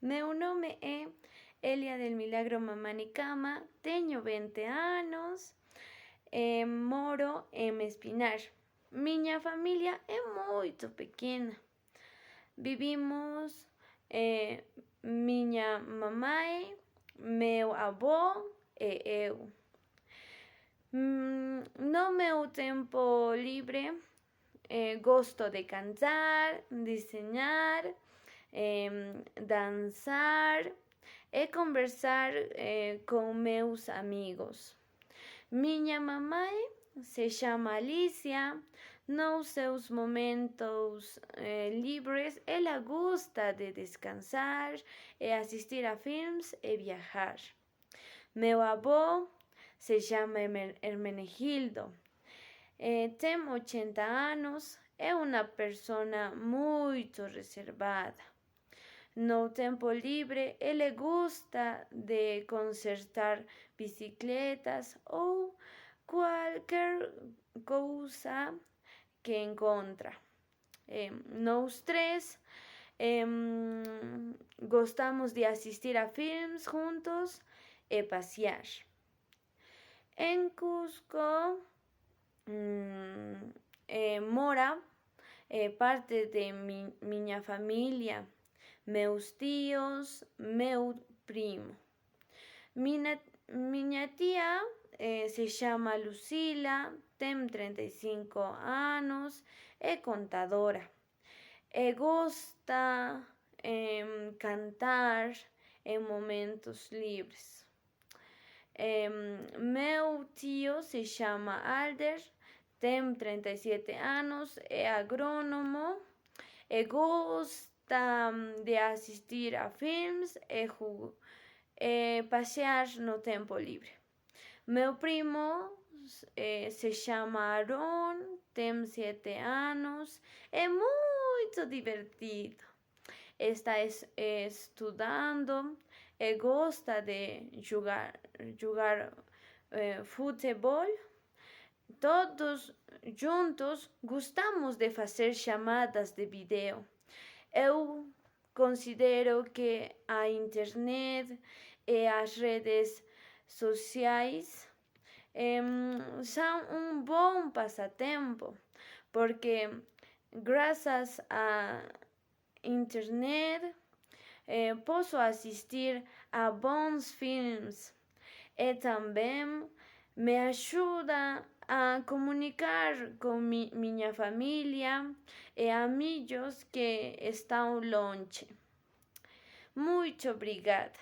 Meu nome é Elia del Milagro Mamanicama, tenho 20 anos, moro em Espinar. Minha família é muito pequena. Vivimos minha mamãe, meu avô e eu. No meu tempo livre, gosto de cantar, desenhar, dançar e conversar com meus amigos. Minha mamãe se chama Alicia. Nos seus momentos livres, ela gosta de descansar e assistir a filmes e viajar. Meu avô se chama Hermenegildo. Tem 80 anos, é uma pessoa muito reservada. No tempo livre, ele gosta de consertar bicicletas ou qualquer coisa que encontra. Nós três gostamos de assistir a filmes juntos e passear. Em Cusco mora parte de minha família, meus tios, meu primo. Minha tia se chama Lucila, tem 35 anos, é contadora e gosta de cantar em momentos livres. Meu tio se chama Alder, tem 37 anos, é agrônomo e gosta de assistir a filmes e passear no tempo livre. Meu primo se chama Aaron, tem 7 anos, é muito divertido. Está estudando e gosta de jogar futebol. Todos juntos gostamos de fazer chamadas de vídeo. Eu considero que a internet e as redes sociais são bom passatempo, porque graças à internet posso assistir a bons filmes e também me ajuda a comunicar com minha família e amigos que estão longe. Muito obrigada.